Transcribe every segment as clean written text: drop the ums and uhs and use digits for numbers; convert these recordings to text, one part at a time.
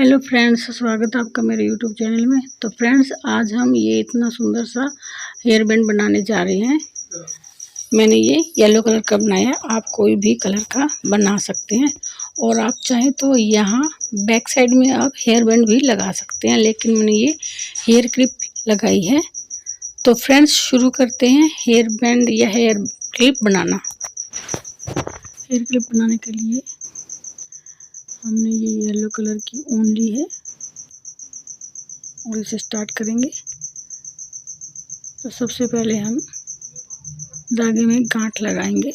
Hello friends, स्वागत है आपका मेरे यूट्यूब चैनल में। तो फ्रेंड्स, आज हम ये इतना सुंदर सा हेयर बैंड बनाने जा रहे हैं। मैंने ये येलो कलर का बनाया है, आप कोई भी कलर का बना सकते हैं। और आप चाहें तो यहाँ बैक साइड में आप हेयर बैंड भी लगा सकते हैं, लेकिन मैंने ये हेयर क्लिप लगाई है। तो फ्रेंड्स, शुरू करते हैं हेयर बैंड या हेयर क्लिप बनाना। हेयर क्लिप बनाने के लिए हमने ये येलो कलर की ऊन ली है और इसे स्टार्ट करेंगे। तो सबसे पहले हम धागे में गांठ लगाएंगे।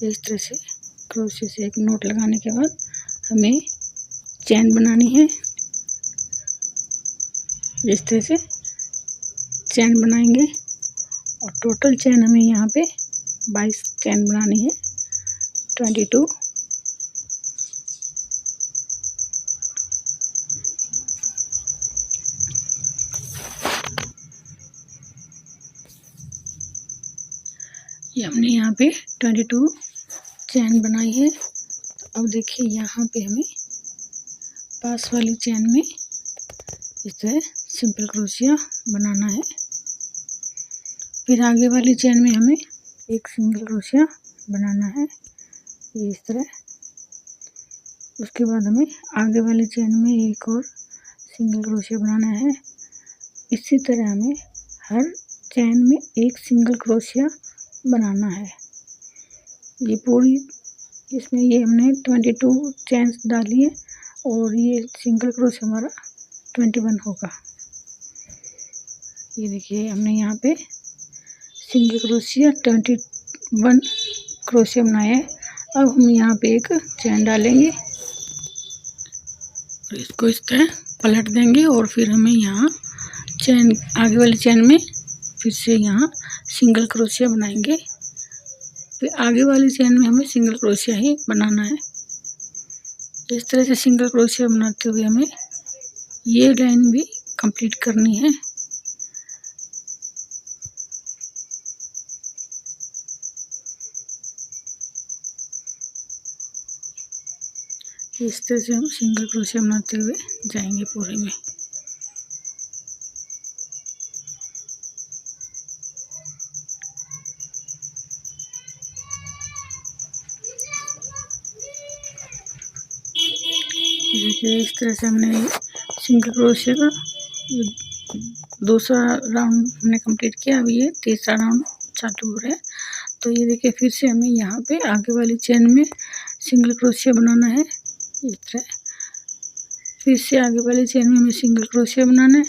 इस तरह से क्रोशे से एक नोट लगाने के बाद हमें चैन बनानी है। इस तरह से चैन बनाएंगे और टोटल चैन हमें यहाँ पे 22 चैन बनानी है। 22। ये हमने यहाँ पे 22 चैन बनाई है। तो अब देखिए, यहाँ पे हमें पास वाली चैन में इस तरह सिंपल क्रोशिया बनाना है। फिर आगे वाली चैन में हमें एक सिंगल क्रोशिया बनाना है, ये इस तरह। उसके बाद हमें आगे वाली चैन में एक और सिंगल क्रोशिया बनाना है। इसी तरह हमें हर चैन में एक सिंगल क्रोशिया बनाना है। ये पूरी इसमें ये हमने 22 चैन डाली है और ये सिंगल क्रोशिया हमारा 21 होगा। ये देखिए, हमने यहाँ पे सिंगल क्रोशिया 21 क्रोशिया बनाया है। अब हम यहाँ पे एक चैन डालेंगे और इसको इस तरह पलट देंगे और फिर हमें यहाँ चैन आगे वाली चैन में फिर से यहाँ सिंगल क्रोशिया बनाएंगे। फिर आगे वाली चैन में हमें सिंगल क्रोशिया ही बनाना है। इस तरह से सिंगल क्रोशिया बनाते हुए हमें ये लाइन भी कंप्लीट करनी है। इस तरह से हम सिंगल क्रोशिया बनाते हुए जाएंगे पूरे में। देखिए, इस तरह से हमने सिंगल क्रोशिया का दूसरा राउंड हमने कंप्लीट किया। अभी ये तीसरा राउंड चालू हो रहा है। तो ये देखिए, फिर से हमें यहाँ पे आगे वाली चैन में सिंगल क्रोशिया बनाना है। इस तरह फिर से आगे वाली चैन में हमें सिंगल क्रोशिया बनाना है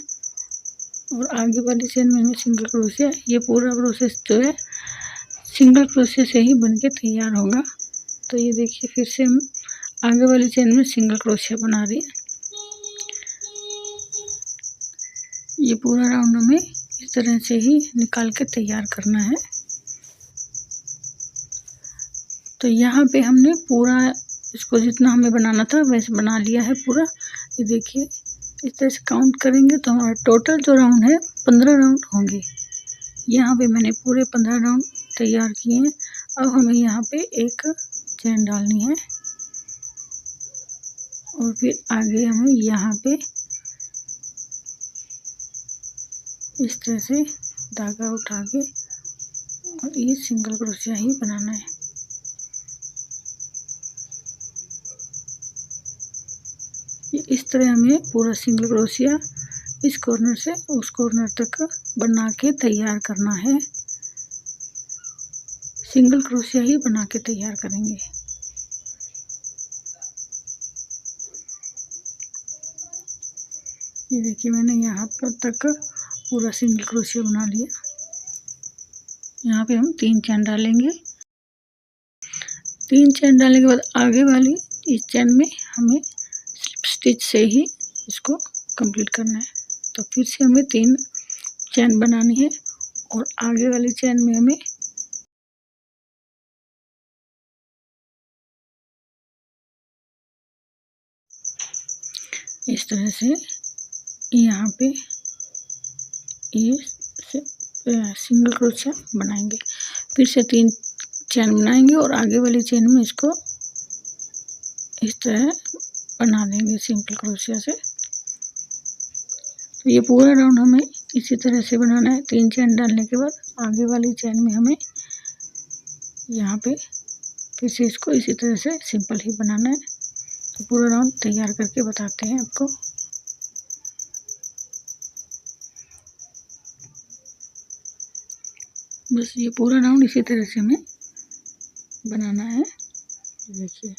और आगे वाली चैन में हमें सिंगल क्रोशिया। ये पूरा प्रोसेस जो है सिंगल क्रोशिया से ही बन के तैयार होगा। तो ये देखिए, फिर से हम आगे वाली चैन में सिंगल क्रोशिया बना रहे हैं। ये पूरा राउंड हमें इस तरह से ही निकाल के तैयार करना है। तो यहाँ पे हमने पूरा इसको जितना हमें बनाना था वैसे बना लिया है पूरा। ये देखिए, इस तरह से काउंट करेंगे तो हमारा टोटल जो राउंड है 15 राउंड होंगे। यहाँ पे मैंने पूरे 15 राउंड तैयार किए हैं। अब हमें यहाँ पे एक चैन डालनी है और फिर आगे हमें यहाँ पे इस तरह से धागा उठा के और ये सिंगल क्रोशिया ही बनाना है। ये इस तरह हमें पूरा सिंगल क्रोशिया इस कॉर्नर से उस कॉर्नर तक बना के तैयार करना है। सिंगल क्रोशिया ही बना के तैयार करेंगे। ये देखिए, मैंने यहाँ पर तक पूरा सिंगल क्रोशिया बना लिया। यहाँ पे हम 3 चैन डालेंगे। 3 चैन डालने के बाद आगे वाली इस चैन में हमें स्लिप स्टिच से ही इसको कंप्लीट करना है। तो फिर से हमें 3 चैन बनानी है और आगे वाली चैन में हमें इस तरह से यहाँ पे ये सिंगल क्रोशिया बनाएंगे। फिर से 3 चैन बनाएंगे और आगे वाली चैन में इसको इस तरह बना देंगे सिंपल क्रोशिया से। तो ये पूरा राउंड हमें इसी तरह से बनाना है। 3 चेन डालने के बाद आगे वाली चेन में हमें यहाँ पे फिर से इसको इसी तरह से सिंपल ही बनाना है। तो पूरा राउंड तैयार करके बताते हैं आपको। बस ये पूरा राउंड इसी तरह से हमें बनाना है। देखिए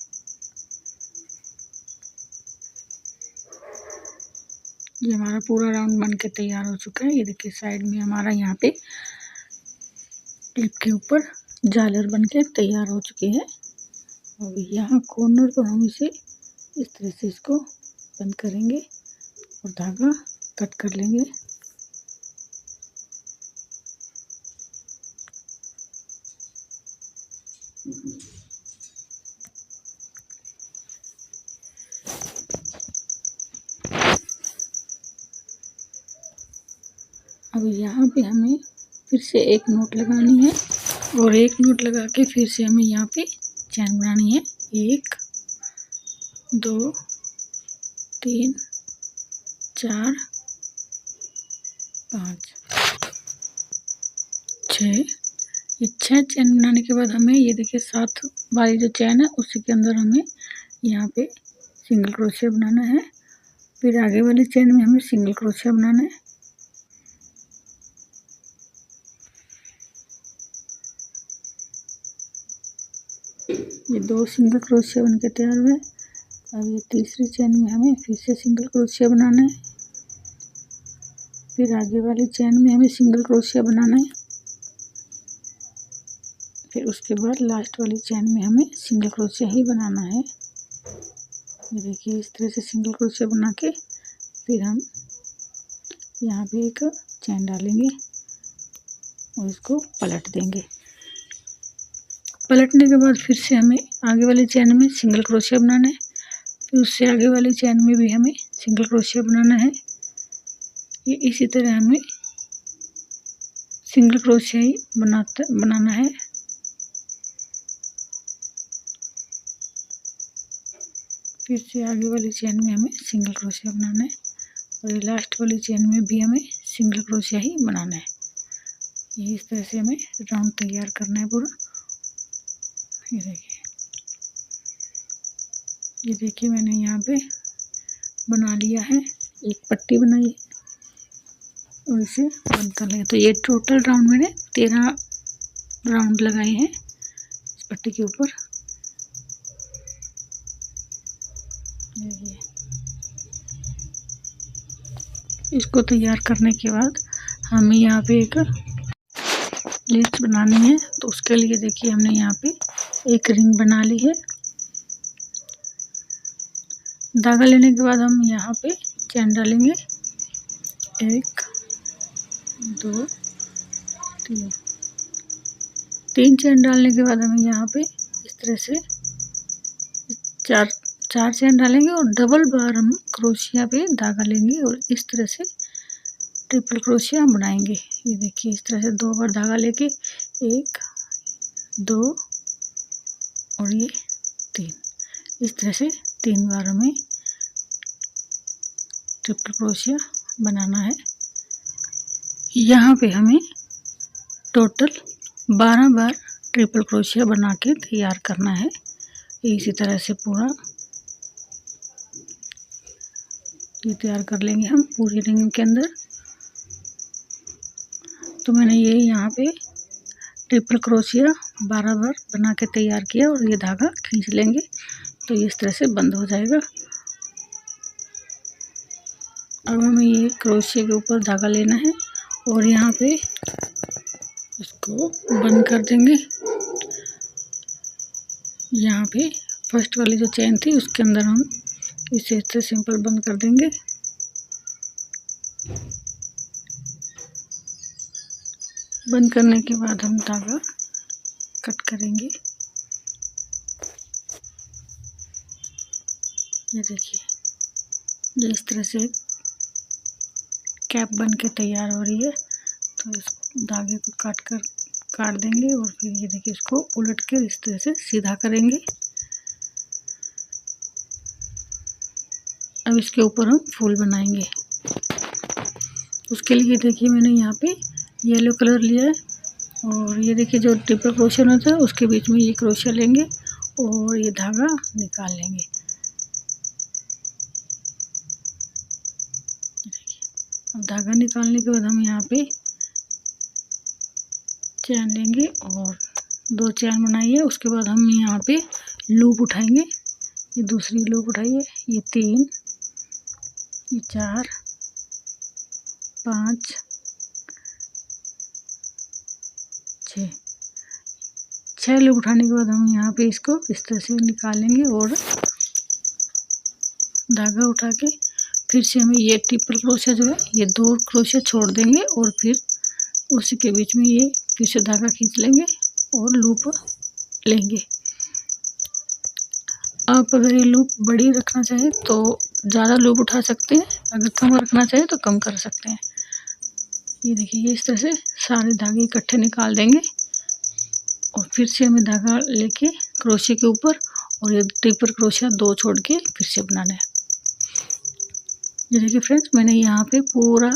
ये हमारा पूरा राउंड बन के तैयार हो चुका है। ये देखिए साइड में हमारा यहाँ पे क्लिप के ऊपर झालर बन के तैयार हो चुकी है। अब यहाँ कॉर्नर को हम इसे इस तरह से इसको बंद करेंगे और धागा कट कर लेंगे। अब यहाँ पे हमें फिर से एक नोट लगानी है और एक नोट लगा के फिर से हमें यहाँ पे चैन बनानी है। 1 2 3 4 5 6। ये 6 चैन बनाने के बाद हमें ये देखिए 7 वाली जो चैन है उसी के अंदर हमें यहाँ पे सिंगल क्रोशिया बनाना है। फिर आगे वाली चैन में हमें सिंगल क्रोशिया बनाना है। ये 2 सिंगल क्रोशिया बन के तैयार हुए। अब ये तीसरी चैन में हमें फिर से सिंगल क्रोशिया बनाना है। फिर आगे वाली चैन में हमें सिंगल क्रोशिया बनाना है। फिर उसके बाद लास्ट वाली चैन में हमें सिंगल क्रोशिया ही बनाना है। ये देखिए इस तरह से सिंगल क्रोशिया बना के फिर हम यहाँ पे एक चैन डालेंगे और इसको पलट देंगे। पलटने के बाद फिर से हमें आगे वाली चैन में सिंगल क्रोशिया बनाना है। फिर उससे आगे वाली चैन में भी हमें सिंगल क्रोशिया बनाना है। ये इसी तरह हमें सिंगल क्रोशिया ही बनाना है। फिर से आगे वाली चैन में हमें सिंगल क्रोशिया बनाना है और ये लास्ट वाली चैन में भी हमें सिंगल क्रोशिया ही बनाना है। ये इस तरह से हमें राउंड तैयार करना है पूरा। ये देखिए मैंने यहाँ पे बना लिया है, एक पट्टी बनाई है और इसे बंद कर लिया। तो ये टोटल राउंड मैंने 13 राउंड लगाए हैं इस पट्टी के ऊपर। इसको तैयार करने के बाद हमें यहाँ पे एक लेस बनानी है। तो उसके लिए देखिए हमने यहाँ पे एक रिंग बना ली है। धागा लेने के बाद हम यहाँ पे चैन डालेंगे। 1 2 3 चैन डालने के बाद हमें यहाँ पे इस तरह से चार चैन डालेंगे और डबल बार हम क्रोशिया पे धागा लेंगे और इस तरह से ट्रिपल क्रोशिया बनाएंगे। ये देखिए इस तरह से 2 बार धागा लेके 1 2 और ये 3, इस तरह से 3 बार हमें ट्रिपल क्रोशिया बनाना है। यहाँ पे हमें टोटल 12 बार ट्रिपल क्रोशिया बना के तैयार करना है। इसी तरह से पूरा ये तैयार कर लेंगे हम पूरी रिंग के अंदर। तो मैंने ये यहाँ पे ट्रिपल क्रोशिया 12 बार बना के तैयार किया और ये धागा खींच लेंगे तो ये इस तरह से बंद हो जाएगा। अब हमें ये क्रोशिया के ऊपर धागा लेना है और यहाँ पे इसको बंद कर देंगे। यहाँ पे फर्स्ट वाली जो चेन थी उसके अंदर हम इसे इस तरह सिंपल बंद कर देंगे। बंद करने के बाद हम धागा कट करेंगे। ये देखिए ये इस तरह से कैप बन के तैयार हो रही है। तो इस धागे को काट देंगे और फिर ये देखिए इसको उलट के इस तरह से सीधा करेंगे। अब इसके ऊपर हम फूल बनाएंगे। उसके लिए देखिए मैंने यहाँ पे येलो कलर लिया है और ये देखिए जो ट्रिपल क्रोशिया होता है उसके बीच में ये क्रोशिया लेंगे और ये धागा निकाल लेंगे। अब धागा निकालने के बाद हम यहाँ पे चैन लेंगे और 2 चैन बनाइए। उसके बाद हम यहाँ पे लूप उठाएंगे। ये दूसरी लूप उठाइए, ये 3, ये 4, 5, 6 लूप उठाने के बाद हम यहाँ पे इसको इस तरह से निकालेंगे और धागा उठा के फिर से हमें ये ट्रिपल क्रोशिया जो है ये 2 क्रोशिया छोड़ देंगे और फिर उसी के बीच में ये फिर से धागा खींच लेंगे और लूप लेंगे। आप अगर ये लूप बड़ी रखना चाहें तो ज़्यादा लूप उठा सकते हैं, अगर कम रखना चाहें तो कम कर सकते हैं। ये देखिए ये इस तरह से सारे धागे इकट्ठे निकाल देंगे और फिर से हमें धागा लेके क्रोशिया के ऊपर और ये ट्रिपल क्रोशिया 2 छोड़ के फिर से बनाना है। ये देखिए फ्रेंड्स मैंने यहाँ पे पूरा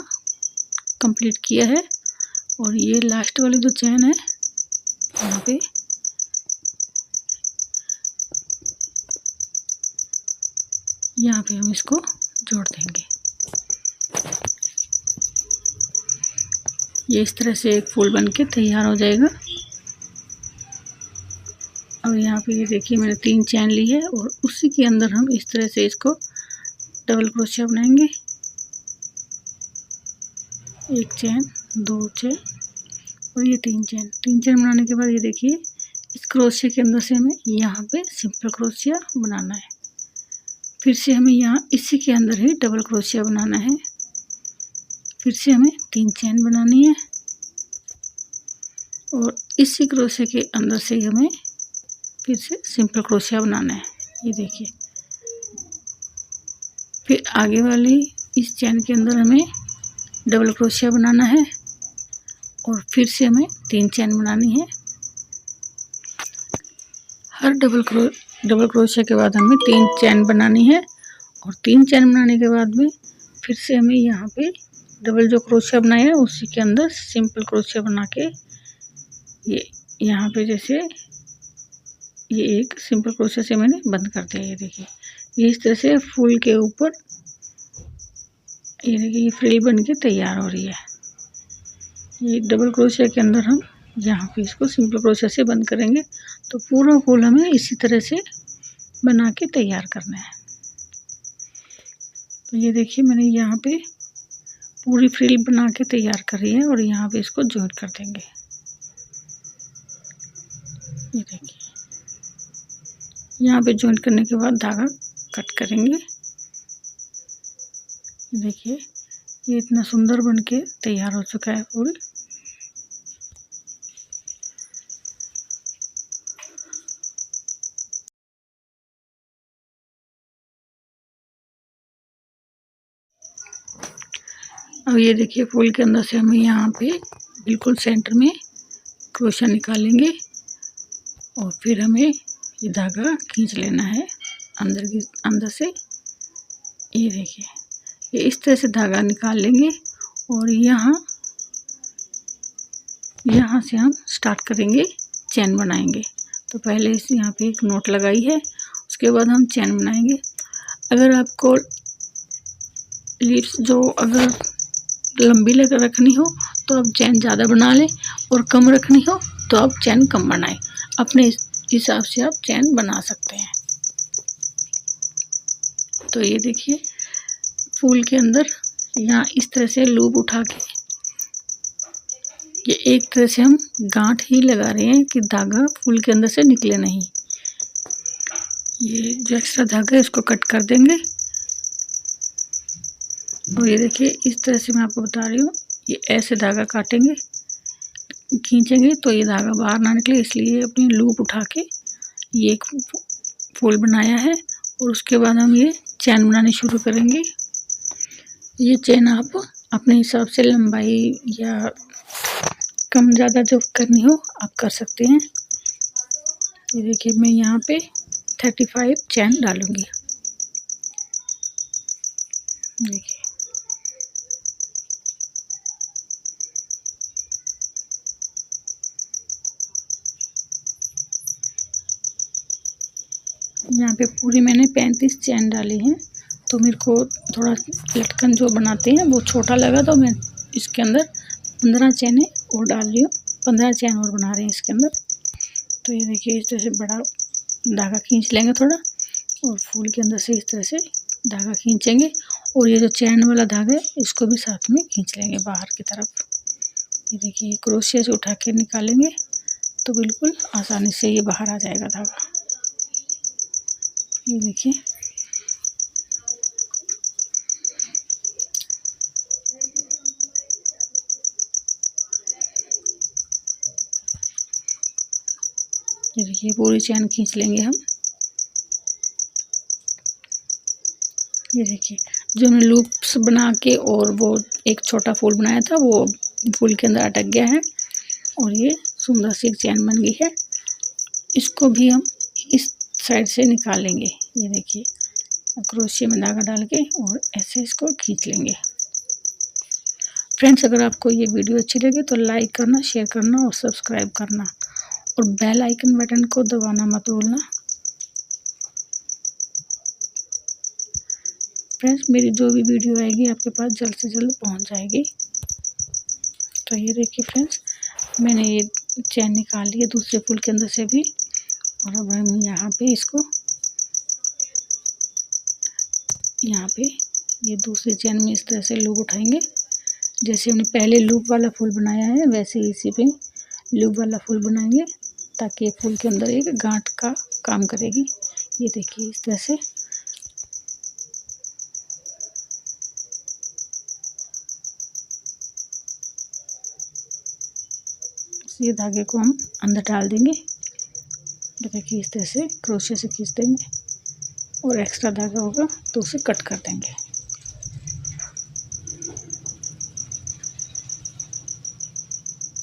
कंप्लीट किया है और ये लास्ट वाली जो चैन है यहाँ पे हम इसको जोड़ देंगे। ये इस तरह से एक फूल बनके तैयार हो जाएगा। और यहाँ पे ये देखिए मैंने 3 चैन ली है और उसी के अंदर हम इस तरह से इसको डबल क्रोशिया बनाएंगे। 1 चैन, 2 चैन और ये 3 चैन। 3 चैन बनाने के बाद ये देखिए इस क्रोशिया के अंदर से हमें यहाँ पे सिंपल क्रोशिया बनाना है। फिर से हमें यहाँ इसी के अंदर ही डबल क्रोशिया बनाना है। फिर से हमें 3 चैन बनानी है और इसी क्रोशिया के अंदर से ही हमें फिर से सिंपल क्रोशिया बनाना है। ये देखिए फिर आगे वाली इस चैन के अंदर हमें डबल क्रोशिया बनाना है और फिर से हमें 3 चैन बनानी है। हर डबल क्रोशिया के बाद हमें 3 चैन बनानी है और 3 चैन बनाने के बाद में फिर से हमें यहाँ पे डबल जो क्रोशिया बनाया है उसी के अंदर सिंपल क्रोशिया बना के ये यहाँ पे जैसे ये एक सिंपल क्रोशिया से मैंने बंद कर दिया। ये देखिए ये इस तरह से फूल के ऊपर ये देखिए ये फ्रिल बन के तैयार हो रही है। ये डबल क्रोशिया के अंदर हम यहाँ पे इसको सिंपल क्रोशिया से बंद करेंगे तो पूरा फूल हमें इसी तरह से बना के तैयार करना है। तो ये देखिए मैंने यहाँ पे पूरी फ्रिल बना के तैयार करी है और यहाँ पे इसको जॉइंट कर देंगे। ये देखिए यहाँ पे जॉइंट करने के बाद धागा कट करेंगे। ये देखिए ये इतना सुंदर बन के तैयार हो चुका है फूल। अब ये देखिए फूल के अंदर से हमें यहाँ पे बिल्कुल सेंटर में क्रोशिया निकालेंगे और फिर हमें ये धागा खींच लेना है अंदर से। ये देखिए ये इस तरह से धागा निकाल लेंगे और यहाँ से हम स्टार्ट करेंगे चैन बनाएंगे। तो पहले इस यहाँ पे एक नोट लगाई है, उसके बाद हम चैन बनाएंगे। अगर आपको लीव्स जो अगर लंबी लेकर रखनी हो तो आप चैन ज़्यादा बना लें और कम रखनी हो तो आप चैन कम बनाएं। अपने हिसाब से आप चैन बना सकते हैं। तो ये देखिए फूल के अंदर यहाँ इस तरह से लूप उठा के ये एक तरह से हम गांठ ही लगा रहे हैं कि धागा फूल के अंदर से निकले नहीं। ये जो एक्स्ट्रा धागा है इसको कट कर देंगे और ये देखिए इस तरह से मैं आपको बता रही हूँ, ये ऐसे धागा काटेंगे खींचेंगे तो ये धागा बाहर ना निकले, इसलिए अपनी लूप उठा के ये एक फूल बनाया है। और उसके बाद हम ये चैन बनानी शुरू करेंगे। ये चैन आप अपने हिसाब से लंबाई या कम ज़्यादा जो करनी हो आप कर सकते हैं। ये देखिए मैं यहाँ पे 35 चैन डालूँगी। देखिए यहाँ पे पूरी मैंने 35 चैन डाली हैं। तो मेरे को थोड़ा लटकन जो बनाते हैं वो छोटा लगा, तो मैं इसके अंदर 15 चैनें और डाल रही हूँ। 15 चैन और बना रहे हैं इसके अंदर। तो ये देखिए इस तरह से बड़ा धागा खींच लेंगे थोड़ा, और फूल के अंदर से इस तरह से धागा खींचेंगे, और ये जो चैन वाला धागा है इसको भी साथ में खींच लेंगे बाहर की तरफ। ये देखिए क्रोशिया से उठा के निकालेंगे तो बिल्कुल आसानी से ये बाहर आ जाएगा धागा। ये देखिए पूरी चैन खींच लेंगे हम। ये देखिए जो हमने लूप्स बना के और वो एक छोटा फूल बनाया था वो फूल के अंदर अटक गया है, और ये सुंदर सी एक चैन बन गई है। इसको भी हम इस साइड से निकालेंगे। ये देखिए क्रोशिया में धागा डाल के और ऐसे इसको खींच लेंगे। फ्रेंड्स, अगर आपको ये वीडियो अच्छी लगे तो लाइक करना, शेयर करना और सब्सक्राइब करना, और बेल आइकन बटन को दबाना मत भूलना। फ्रेंड्स, मेरी जो भी वीडियो आएगी आपके पास जल्द से जल्द पहुंच जाएगी। तो ये देखिए फ्रेंड्स, मैंने ये चैन निकाल ली है दूसरे फूल के अंदर से भी, और अब हम यहाँ पे इसको ये दूसरी चैन में इस तरह से लूप उठाएंगे। जैसे हमने पहले लूप वाला फूल बनाया है वैसे ही इसी पे लूप वाला फूल बनाएंगे, ताकि फूल के अंदर एक गांठ का काम करेगी। ये देखिए इस तरह से ये धागे को हम अंदर डाल देंगे। देखिए इस तरह से क्रोशिया से खींच देंगे, और एक्स्ट्रा धागा होगा तो उसे कट कर देंगे।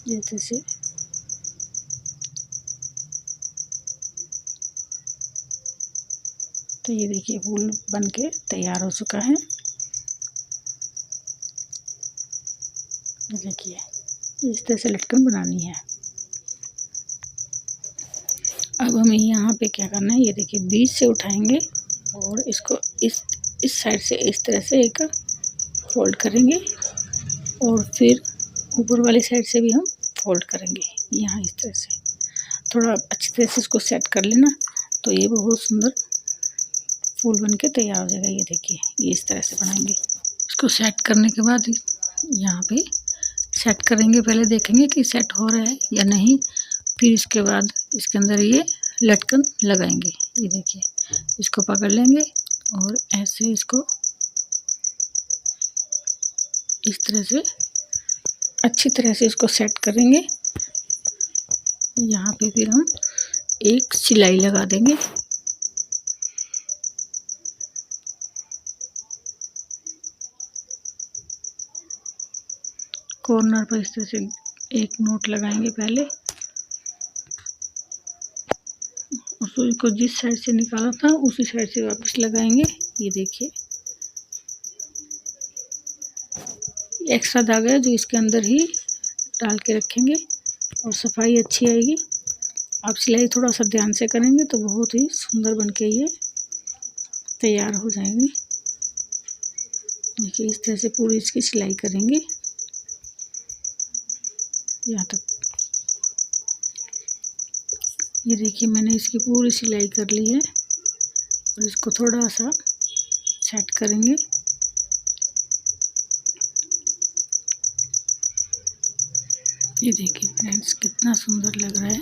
ये जैसे तो ये देखिए फूल बन के तैयार हो चुका है। देखिए इस तरह से लटकन बनानी है। अब हमें यहाँ पे क्या करना है, ये देखिए बीच से उठाएंगे और इसको इस साइड से इस तरह से एक फोल्ड करेंगे, और फिर ऊपर वाली साइड से भी हम फोल्ड करेंगे। यहाँ इस तरह से थोड़ा अच्छी तरह से इसको सेट कर लेना, तो ये बहुत सुंदर फूल बन के तैयार हो जाएगा। ये देखिए ये इस तरह से बनाएंगे। इसको सेट करने के बाद यहाँ पे सेट करेंगे, पहले देखेंगे कि सेट हो रहा है या नहीं, फिर इसके बाद इसके अंदर ये लटकन लगाएंगे। ये देखिए इसको पकड़ लेंगे और ऐसे इसको इस तरह से अच्छी तरह से इसको सेट करेंगे। यहाँ पे फिर हम एक सिलाई लगा देंगे। कॉर्नर पर इस तरह से एक नोट लगाएंगे पहले, और सुई को जिस साइड से निकाला था उसी साइड से वापस लगाएंगे। ये देखिए एक्स्ट्रा धागा है जो इसके अंदर ही डाल के रखेंगे, और सफाई अच्छी आएगी। आप सिलाई थोड़ा सा ध्यान से करेंगे तो बहुत ही सुंदर बनके ये तैयार हो जाएंगी। देखिए इस तरह से पूरी इसकी सिलाई करेंगे यहाँ तक। ये देखिए मैंने इसकी पूरी सिलाई कर ली है, और इसको थोड़ा सा सेट करेंगे। ये देखिए फ्रेंड्स कितना सुंदर लग रहा है।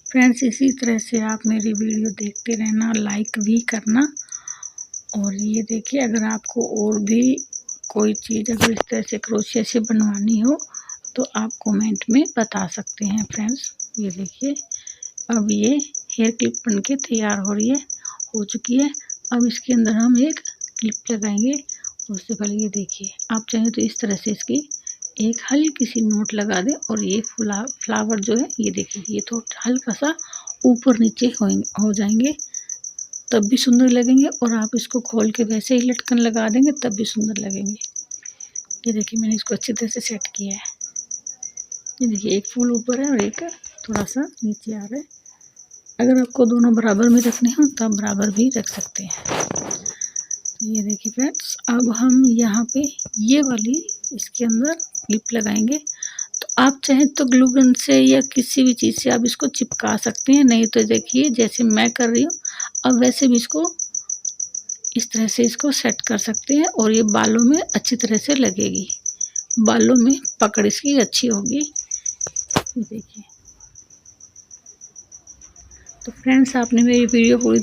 फ्रेंड्स, इसी तरह से आप मेरी वीडियो देखते रहना, लाइक भी करना। और ये देखिए अगर आपको और भी कोई चीज़ अगर इस तरह से क्रोशिया से बनवानी हो तो आप कमेंट में बता सकते हैं। फ्रेंड्स, ये देखिए अब ये हेयर क्लिप बनके तैयार हो चुकी है। अब इसके अंदर हम एक क्लिप लगाएंगे। उससे पहले ये देखिए आप चाहें तो इस तरह से इसकी एक हल्की सी नोट लगा दें और ये फ्लावर जो है ये देखिए ये तो हल्का सा ऊपर नीचे हो जाएंगे तब भी सुंदर लगेंगे, और आप इसको खोल के वैसे ही लटकन लगा देंगे तब भी सुंदर लगेंगे। ये देखिए मैंने इसको अच्छी तरह से सेट किया है। ये देखिए एक फूल ऊपर है और एक थोड़ा सा नीचे आ रहा है। अगर आपको दोनों बराबर में रखने हो तो आप बराबर भी रख सकते हैं। तो ये देखिए फ्रेंड्स, अब हम यहाँ पे ये वाली इसके अंदर क्लिप लगाएंगे। तो आप चाहें तो ग्लू गन से या किसी भी चीज़ से आप इसको चिपका सकते हैं, नहीं तो देखिए जैसे मैं कर रही हूँ अब वैसे भी इसको इस तरह से इसको सेट कर सकते हैं और ये बालों में अच्छी तरह से लगेगी, बालों में पकड़ इसकी अच्छी होगी। ये देखिए। तो फ्रेंड्स, आपने मेरी वीडियो पूरी